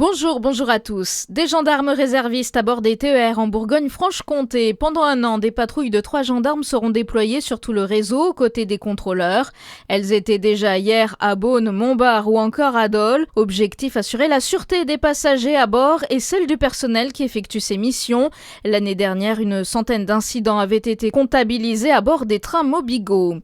Bonjour à tous. Des gendarmes réservistes à bord des TER en Bourgogne-Franche-Comté. Pendant un an, des patrouilles de 3 gendarmes seront déployées sur tout le réseau, aux côtés des contrôleurs. Elles étaient déjà hier à Beaune, Montbard ou encore à Dole. Objectif, assurer la sûreté des passagers à bord et celle du personnel qui effectue ces missions. L'année dernière, une centaine d'incidents avaient été comptabilisés à bord des trains Mobigo.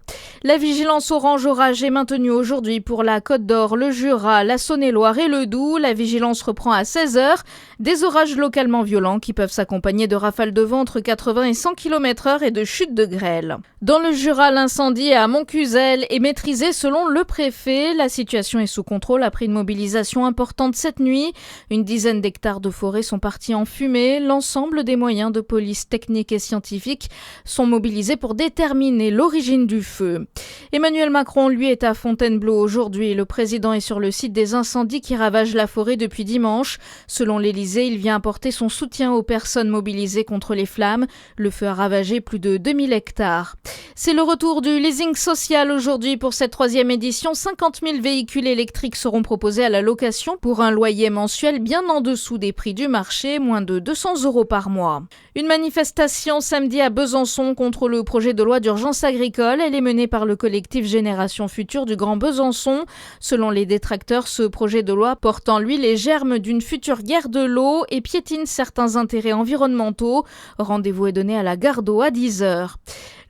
La vigilance orange orage est maintenue aujourd'hui pour la Côte d'Or, le Jura, la Saône-et-Loire et le Doubs. La vigilance reprend à 16h. Des orages localement violents qui peuvent s'accompagner de rafales de vent entre 80 et 100 km/h et de chutes de grêle. Dans le Jura, l'incendie à Montcuzel est maîtrisé selon le préfet. La situation est sous contrôle après une mobilisation importante cette nuit. Une dizaine d'hectares de forêt sont partis en fumée. L'ensemble des moyens de police techniques et scientifiques sont mobilisés pour déterminer l'origine du feu. Emmanuel Macron, lui, est à Fontainebleau aujourd'hui. Le président est sur le site des incendies qui ravagent la forêt depuis dimanche. Selon l'Élysée, il vient apporter son soutien aux personnes mobilisées contre les flammes. Le feu a ravagé plus de 2000 hectares. C'est le retour du leasing social aujourd'hui pour cette 3e édition. 50 000 véhicules électriques seront proposés à la location pour un loyer mensuel bien en dessous des prix du marché, moins de 200 € par mois. Une manifestation samedi à Besançon contre le projet de loi d'urgence agricole. Elle est menée par le collectif Génération Future du Grand Besançon. Selon les détracteurs, ce projet de loi porte en lui les germes d'une future guerre de l'eau et piétine certains intérêts environnementaux. Rendez-vous est donné à la gare d'eau à 10h.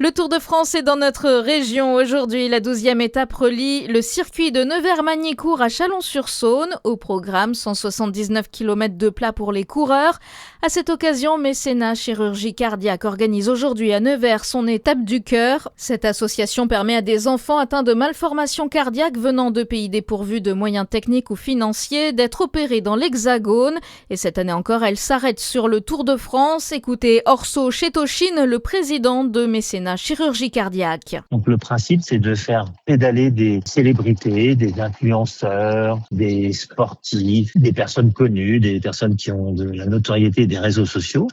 Le Tour de France est dans notre région aujourd'hui. La 12e étape relie le circuit de Nevers-Magny-Cours à Chalon-sur-Saône. Au programme, 179 km de plat pour les coureurs. À cette occasion, Mécénat Chirurgie Cardiaque organise aujourd'hui à Nevers son étape du cœur. Cette association permet à des enfants atteints de malformations cardiaques venant de pays dépourvus de moyens techniques ou financiers d'être opérés dans l'Hexagone. Et cette année encore, elle s'arrête sur le Tour de France. Écoutez Orso Chetoshin, le président de Mécénat Chirurgie Cardiaque. Donc le principe, c'est de faire pédaler des célébrités, des influenceurs, des sportifs, des personnes connues, des personnes qui ont de la notoriété des réseaux sociaux.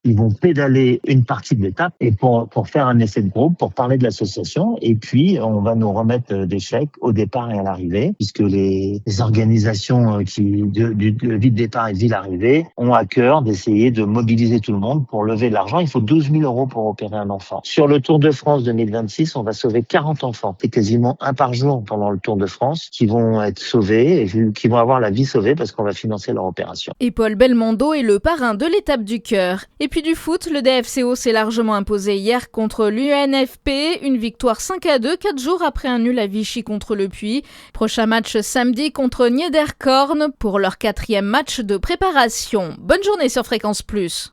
Ils vont pédaler une partie de l'étape et pour faire un essai de groupe, pour parler de l'association. Et puis, on va nous remettre des chèques au départ et à l'arrivée, puisque les organisations du ville départ et ville arrivée ont à cœur d'essayer de mobiliser tout le monde pour lever de l'argent. Il faut 12 000 € pour opérer un enfant. Sur le Tour de France 2026, on va sauver 40 enfants. C'est quasiment un par jour pendant le Tour de France qui vont être sauvés et qui vont avoir la vie sauvée parce qu'on va financer leur opération. Et Paul Belmondo est le parrain de l'étape du cœur. Et puis du foot, le DFCO s'est largement imposé hier contre l'UNFP. Une victoire 5-2, 4 jours après un nul à Vichy contre le Puy. Prochain match samedi contre Niederkorn pour leur 4e match de préparation. Bonne journée sur Fréquence Plus.